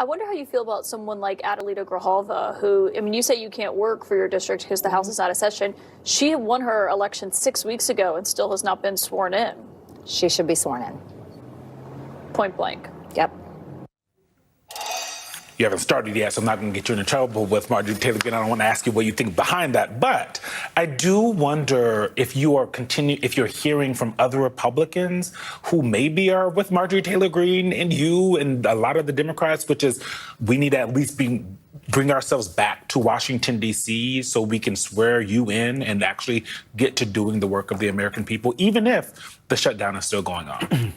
I wonder how you feel about someone like Adelita Grijalva, who, I mean, you say you can't work for your district because the House is out of session. She won her election 6 weeks ago and still has not been sworn in. She should be sworn in. Point blank. Yep. You haven't started yet, so I'm not going to get you into trouble with Marjorie Taylor Greene. I don't want to ask you what you think behind that, but I do wonder if you're hearing from other Republicans who maybe are with Marjorie Taylor Greene and you and a lot of the Democrats, which is we need to at least bring ourselves back to Washington, D.C. so we can swear you in and actually get to doing the work of the American people, even if the shutdown is still going on.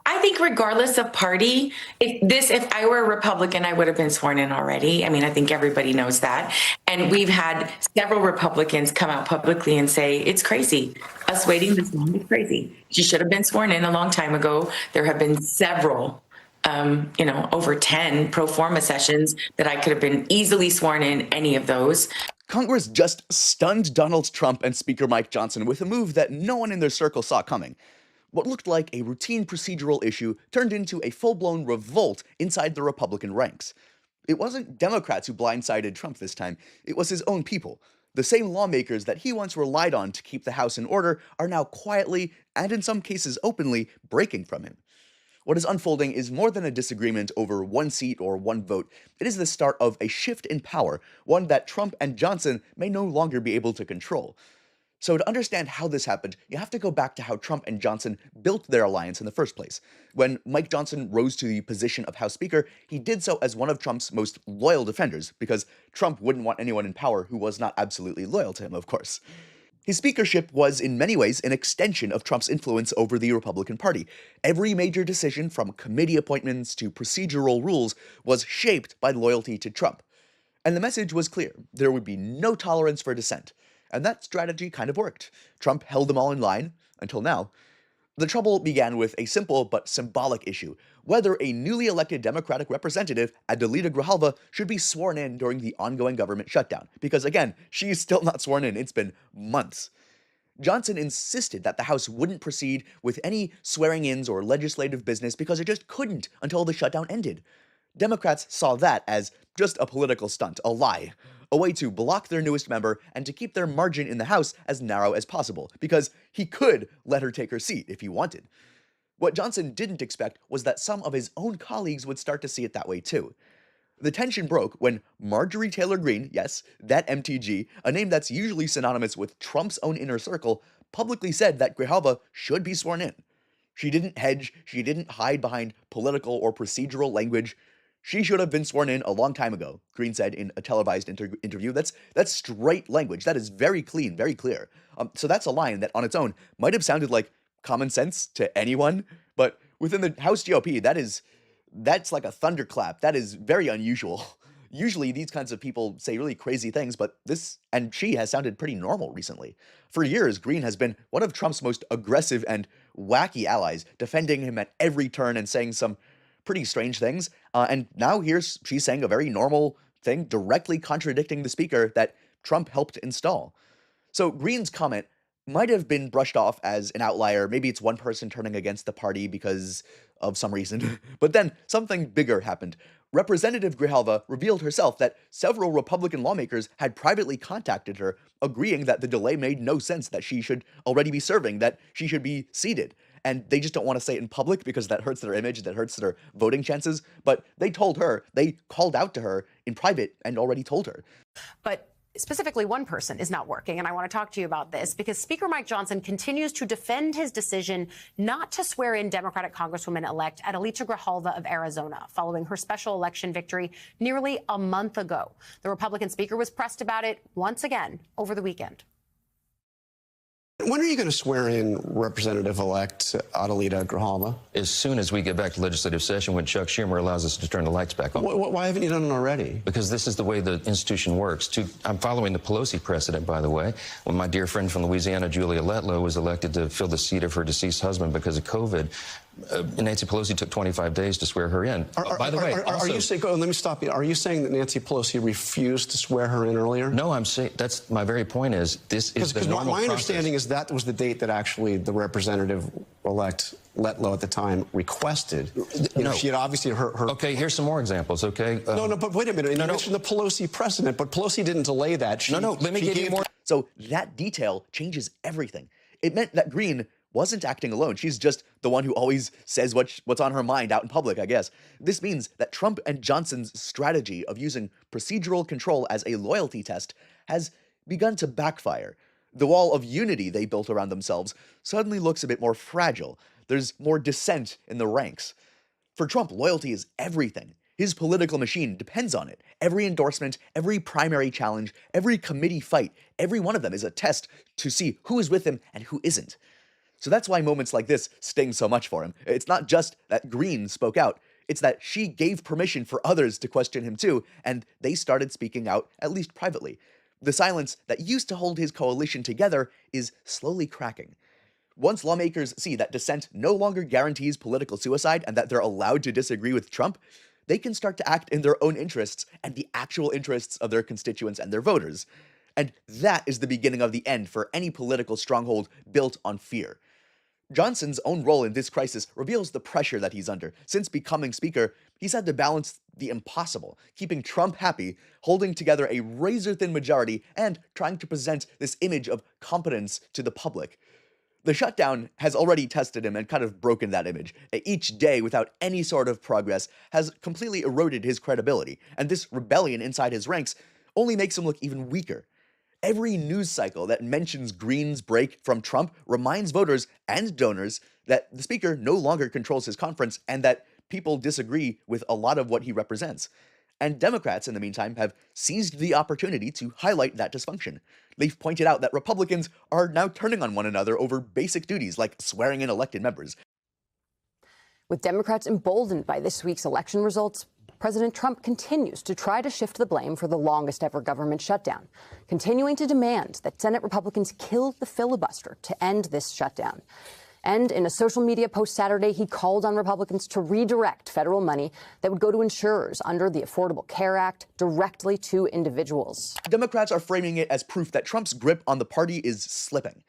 I think regardless of party, if I were a Republican, I would have been sworn in already. I mean, I think everybody knows that. And we've had several Republicans come out publicly and say, it's crazy. Us waiting this long is crazy. She should have been sworn in a long time ago. There have been several, over 10 pro forma sessions that I could have been easily sworn in any of those. Congress just stunned Donald Trump and Speaker Mike Johnson with a move that no one in their circle saw coming. What looked like a routine procedural issue turned into a full-blown revolt inside the Republican ranks. It wasn't Democrats who blindsided Trump this time, it was his own people. The same lawmakers that he once relied on to keep the House in order are now quietly, and in some cases openly, breaking from him. What is unfolding is more than a disagreement over one seat or one vote. It is the start of a shift in power, one that Trump and Johnson may no longer be able to control. So to understand how this happened, you have to go back to how Trump and Johnson built their alliance in the first place. When Mike Johnson rose to the position of House Speaker, he did so as one of Trump's most loyal defenders, because Trump wouldn't want anyone in power who was not absolutely loyal to him, of course. His speakership was in many ways an extension of Trump's influence over the Republican Party. Every major decision, from committee appointments to procedural rules, was shaped by loyalty to Trump. And the message was clear: there would be no tolerance for dissent. And that strategy kind of worked. Trump held them all in line, until now. The trouble began with a simple but symbolic issue: whether a newly elected Democratic representative, Adelita Grijalva, should be sworn in during the ongoing government shutdown. Because again, she's still not sworn in. It's been months. Johnson insisted that the House wouldn't proceed with any swearing-ins or legislative business because it just couldn't until the shutdown ended. Democrats saw that as just a political stunt, a lie, a way to block their newest member and to keep their margin in the House as narrow as possible, because he could let her take her seat if he wanted. What Johnson didn't expect was that some of his own colleagues would start to see it that way too. The tension broke when Marjorie Taylor Greene, yes, that MTG, a name that's usually synonymous with Trump's own inner circle, publicly said that Grijalva should be sworn in. She didn't hedge, she didn't hide behind political or procedural language. She should have been sworn in a long time ago, Greene said in a televised interview. That's straight language. That is very clean, very clear. So that's a line that on its own might have sounded like common sense to anyone, but within the House GOP, that's like a thunderclap. That is very unusual. Usually these kinds of people say really crazy things, but this and she has sounded pretty normal recently. For years, Greene has been one of Trump's most aggressive and wacky allies, defending him at every turn and saying some pretty strange things, and now she's saying a very normal thing, directly contradicting the speaker that Trump helped install. So Greene's comment might have been brushed off as an outlier. Maybe it's one person turning against the party because of some reason. But then something bigger happened. Representative Grijalva revealed herself that several Republican lawmakers had privately contacted her, agreeing that the delay made no sense, that she should already be serving, that she should be seated. And they just don't want to say it in public because that hurts their image, that hurts their voting chances. But they told her, they called out to her in private and already told her. But specifically, one person is not working, and I want to talk to you about this because Speaker Mike Johnson continues to defend his decision not to swear in Democratic Congresswoman-elect Adelita Grijalva of Arizona following her special election victory nearly a month ago. The Republican speaker was pressed about it once again over the weekend. When are you going to swear in Representative-elect Adelita Grijalva? As soon as we get back to legislative session, when Chuck Schumer allows us to turn the lights back on. Why haven't you done it already? Because this is the way the institution works. I'm following the Pelosi precedent, by the way, when my dear friend from Louisiana, Julia Letlow, was elected to fill the seat of her deceased husband because of COVID. Nancy Pelosi took 25 days to swear her in. By the way, are you saying? Let me stop you. Are you saying that Nancy Pelosi refused to swear her in earlier? No, I'm saying that's my very point. Is this is the normal my process. understanding is that was the date that actually the representative-elect Letlow at the time requested. She had obviously her. Okay, here's some more examples, okay? No, but wait a minute. You mentioned the Pelosi precedent, but Pelosi didn't delay that. Let me give you more. So that detail changes everything. It meant that Green wasn't acting alone. She's just the one who always says what's on her mind out in public, I guess. This means that Trump and Johnson's strategy of using procedural control as a loyalty test has begun to backfire. The wall of unity they built around themselves suddenly looks a bit more fragile. There's more dissent in the ranks. For Trump, loyalty is everything. His political machine depends on it. Every endorsement, every primary challenge, every committee fight, every one of them is a test to see who is with him and who isn't. So that's why moments like this sting so much for him. It's not just that Green spoke out, it's that she gave permission for others to question him too, and they started speaking out, at least privately. The silence that used to hold his coalition together is slowly cracking. Once lawmakers see that dissent no longer guarantees political suicide and that they're allowed to disagree with Trump, they can start to act in their own interests and the actual interests of their constituents and their voters. And that is the beginning of the end for any political stronghold built on fear. Johnson's own role in this crisis reveals the pressure that he's under. Since becoming Speaker, he's had to balance the impossible, keeping Trump happy, holding together a razor-thin majority, and trying to present this image of competence to the public. The shutdown has already tested him and kind of broken that image. Each day without any sort of progress has completely eroded his credibility, and this rebellion inside his ranks only makes him look even weaker. Every news cycle that mentions Green's break from Trump reminds voters and donors that the speaker no longer controls his conference and that people disagree with a lot of what he represents. And Democrats, in the meantime, have seized the opportunity to highlight that dysfunction. They've pointed out that Republicans are now turning on one another over basic duties like swearing in elected members. With Democrats emboldened by this week's election results, President Trump continues to try to shift the blame for the longest ever government shutdown, continuing to demand that Senate Republicans kill the filibuster to end this shutdown. And in a social media post Saturday, he called on Republicans to redirect federal money that would go to insurers under the Affordable Care Act directly to individuals. Democrats are framing it as proof that Trump's grip on the party is slipping.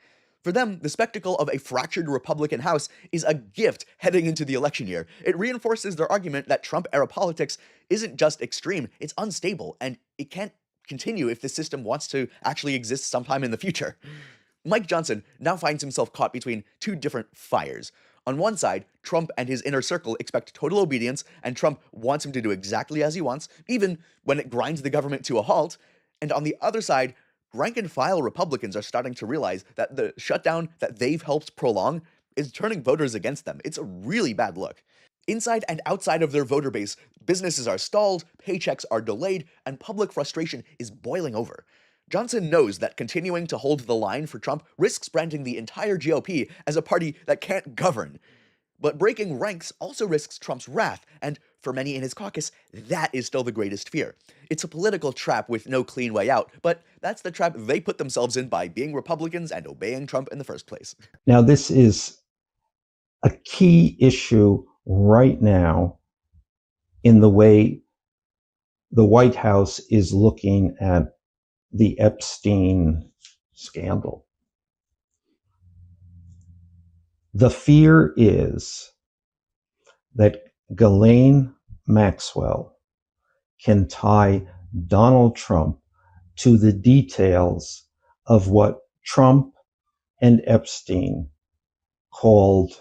For them, the spectacle of a fractured Republican House is a gift heading into the election year. It reinforces their argument that Trump-era politics isn't just extreme, it's unstable, and it can't continue if the system wants to actually exist sometime in the future. Mike Johnson now finds himself caught between two different fires. On one side, Trump and his inner circle expect total obedience, and Trump wants him to do exactly as he wants, even when it grinds the government to a halt. And on the other side, rank-and-file Republicans are starting to realize that the shutdown that they've helped prolong is turning voters against them. It's a really bad look. Inside and outside of their voter base, businesses are stalled, paychecks are delayed, and public frustration is boiling over. Johnson knows that continuing to hold the line for Trump risks branding the entire GOP as a party that can't govern. But breaking ranks also risks Trump's wrath, and for many in his caucus, that is still the greatest fear. It's a political trap with no clean way out, but that's the trap they put themselves in by being Republicans and obeying Trump in the first place. Now, this is a key issue right now in the way the White House is looking at the Epstein scandal. The fear is that Ghislaine Maxwell can tie Donald Trump to the details of what Trump and Epstein called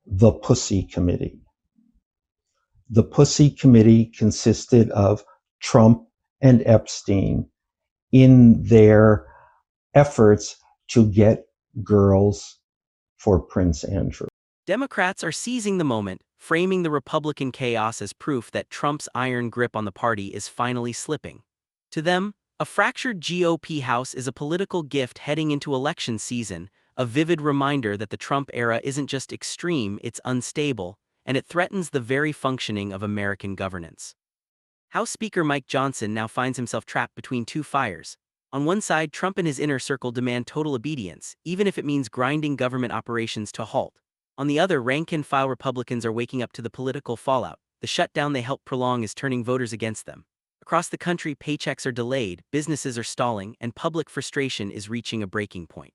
the Pussy Committee. The Pussy Committee consisted of Trump and Epstein in their efforts to get girls for Prince Andrew. Democrats are seizing the moment, framing the Republican chaos as proof that Trump's iron grip on the party is finally slipping. To them, a fractured GOP House is a political gift heading into election season, a vivid reminder that the Trump era isn't just extreme, it's unstable, and it threatens the very functioning of American governance. House Speaker Mike Johnson now finds himself trapped between two fires. On one side, Trump and his inner circle demand total obedience, even if it means grinding government operations to a halt. On the other, rank-and-file Republicans are waking up to the political fallout. The shutdown they helped prolong is turning voters against them. Across the country, paychecks are delayed, businesses are stalling, and public frustration is reaching a breaking point.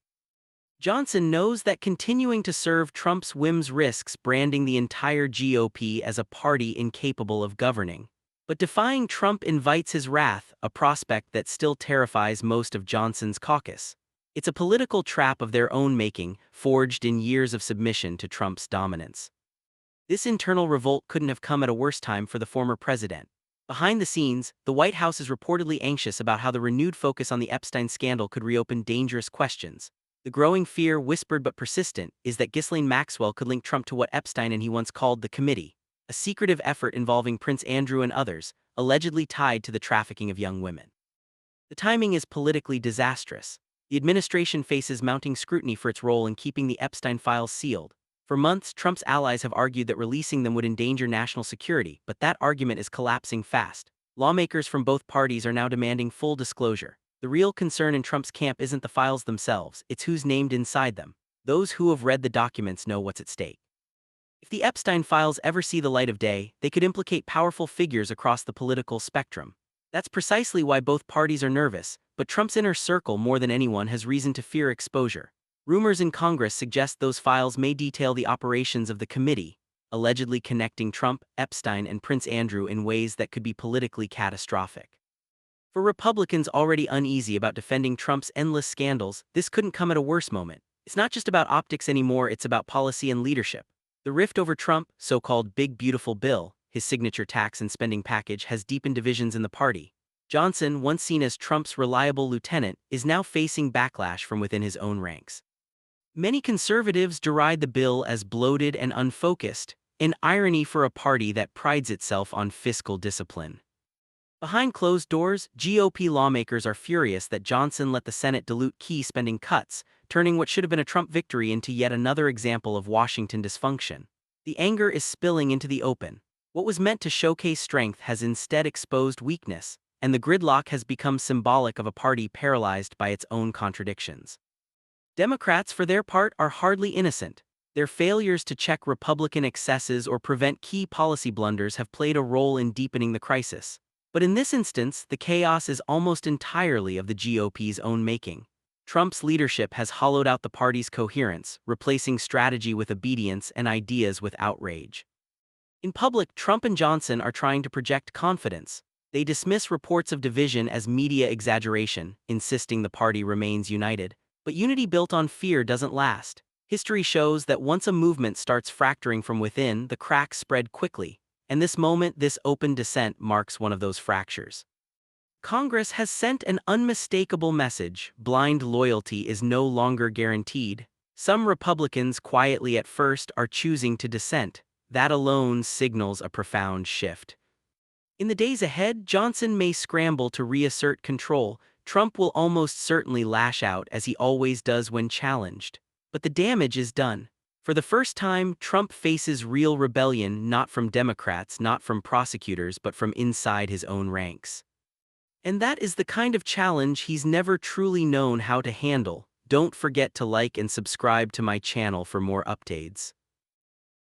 Johnson knows that continuing to serve Trump's whims risks branding the entire GOP as a party incapable of governing. But defying Trump invites his wrath, a prospect that still terrifies most of Johnson's caucus. It's a political trap of their own making, forged in years of submission to Trump's dominance. This internal revolt couldn't have come at a worse time for the former president. Behind the scenes, the White House is reportedly anxious about how the renewed focus on the Epstein scandal could reopen dangerous questions. The growing fear, whispered but persistent, is that Ghislaine Maxwell could link Trump to what Epstein and he once called the committee, a secretive effort involving Prince Andrew and others, allegedly tied to the trafficking of young women. The timing is politically disastrous. The administration faces mounting scrutiny for its role in keeping the Epstein files sealed. For months, Trump's allies have argued that releasing them would endanger national security, but that argument is collapsing fast. Lawmakers from both parties are now demanding full disclosure. The real concern in Trump's camp isn't the files themselves, it's who's named inside them. Those who have read the documents know what's at stake. If the Epstein files ever see the light of day, they could implicate powerful figures across the political spectrum. That's precisely why both parties are nervous, but Trump's inner circle more than anyone has reason to fear exposure. Rumors in Congress suggest those files may detail the operations of the committee, allegedly connecting Trump, Epstein, and Prince Andrew in ways that could be politically catastrophic. For Republicans already uneasy about defending Trump's endless scandals, this couldn't come at a worse moment. It's not just about optics anymore, it's about policy and leadership. The rift over Trump, so-called Big Beautiful Bill, his signature tax and spending package, has deepened divisions in the party. Johnson, once seen as Trump's reliable lieutenant, is now facing backlash from within his own ranks. Many conservatives deride the bill as bloated and unfocused, an irony for a party that prides itself on fiscal discipline. Behind closed doors, GOP lawmakers are furious that Johnson let the Senate dilute key spending cuts, turning what should have been a Trump victory into yet another example of Washington dysfunction. The anger is spilling into the open. What was meant to showcase strength has instead exposed weakness, and the gridlock has become symbolic of a party paralyzed by its own contradictions. Democrats, for their part, are hardly innocent. Their failures to check Republican excesses or prevent key policy blunders have played a role in deepening the crisis. But in this instance, the chaos is almost entirely of the GOP's own making. Trump's leadership has hollowed out the party's coherence, replacing strategy with obedience and ideas with outrage. In public, Trump and Johnson are trying to project confidence. They dismiss reports of division as media exaggeration, insisting the party remains united. But unity built on fear doesn't last. History shows that once a movement starts fracturing from within, the cracks spread quickly. And this moment, this open dissent, marks one of those fractures. Congress has sent an unmistakable message: blind loyalty is no longer guaranteed. Some Republicans, quietly at first, are choosing to dissent. That alone signals a profound shift. In the days ahead, Johnson may scramble to reassert control. Trump will almost certainly lash out, as he always does when challenged. But the damage is done. For the first time, Trump faces real rebellion, not from Democrats, not from prosecutors, but from inside his own ranks. And that is the kind of challenge he's never truly known how to handle. Don't forget to like and subscribe to my channel for more updates.